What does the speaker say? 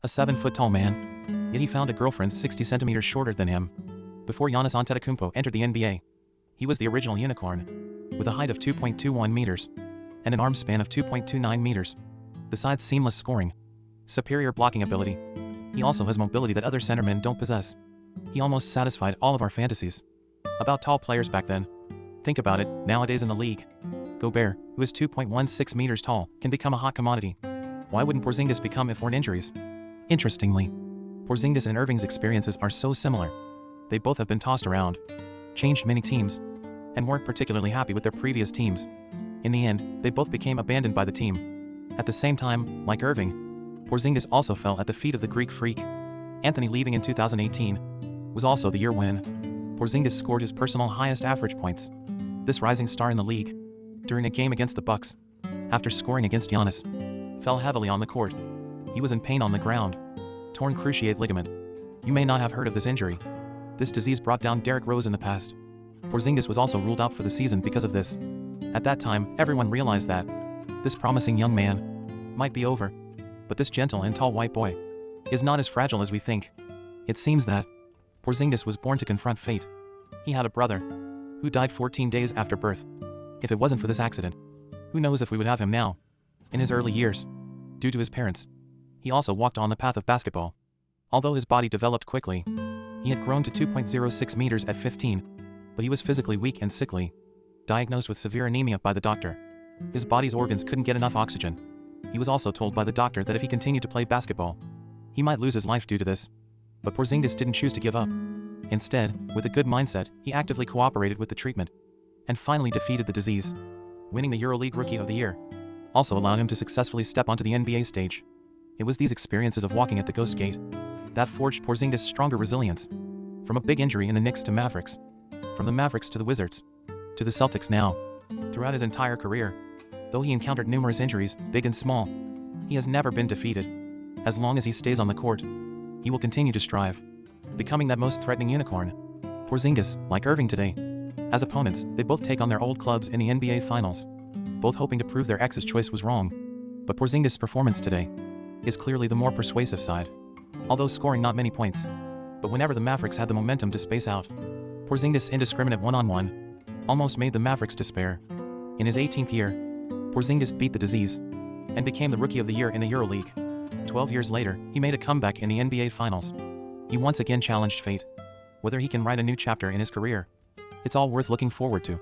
A 7-foot-tall man, yet he found a girlfriend 60 centimeters shorter than him. Before Giannis Antetokounmpo entered the NBA, he was the original unicorn, with a height of 2.21 meters and an arm span of 2.29 meters. Besides seamless scoring, superior blocking ability, he also has mobility that other centermen don't possess. He almost satisfied all of our fantasies about tall players back then. Think about it, nowadays in the league, Gobert, who is 2.16 meters tall, can become a hot commodity. Why wouldn't Porzingis become if weren't injuries? Interestingly, Porzingis and Irving's experiences are so similar. They both have been tossed around, changed many teams, and weren't particularly happy with their previous teams. In the end, they both became abandoned by the team. At the same time, like Irving, Porzingis also fell at the feet of the Greek freak. Anthony, leaving in 2018, was also the year when Porzingis scored his personal highest average points. This rising star in the league, during a game against the Bucks, after scoring against Giannis, fell heavily on the court. He was in pain on the ground, torn cruciate ligament. You may not have heard of this injury. This disease brought down Derrick Rose in the past. Porzingis was also ruled out for the season because of this. At that time, everyone realized that this promising young man might be over. But this gentle and tall white boy is not as fragile as we think. It seems that Porzingis was born to confront fate. He had a brother who died 14 days after birth. If it wasn't for this accident, who knows if we would have him now. In his early years, due to his parents, he also walked on the path of basketball. Although his body developed quickly, he had grown to 2.06 meters at 15, but he was physically weak and sickly, diagnosed with severe anemia by the doctor. His body's organs couldn't get enough oxygen. He was also told by the doctor that if he continued to play basketball, he might lose his life due to this. But Porzingis didn't choose to give up. Instead, with a good mindset, he actively cooperated with the treatment and finally defeated the disease, winning the EuroLeague Rookie of the Year. Also allowed him to successfully step onto the NBA stage. It was these experiences of walking at the Ghost Gate that forged Porzingis' stronger resilience. From a big injury in the Knicks to Mavericks, from the Mavericks to the Wizards, to the Celtics now. Throughout his entire career, though he encountered numerous injuries, big and small, he has never been defeated. As long as he stays on the court, he will continue to strive, becoming that most threatening unicorn. Porzingis, like Irving today. As opponents, they both take on their old clubs in the NBA Finals, both hoping to prove their ex's choice was wrong. But Porzingis' performance today is clearly the more persuasive side, although scoring not many points. But whenever the Mavericks had the momentum to space out, Porzingis' indiscriminate one-on-one almost made the Mavericks despair. In his 18th year, Porzingis beat the disease and became the Rookie of the Year in the EuroLeague. 12 years later, he made a comeback in the NBA Finals. He once again challenged fate. Whether he can write a new chapter in his career, it's all worth looking forward to.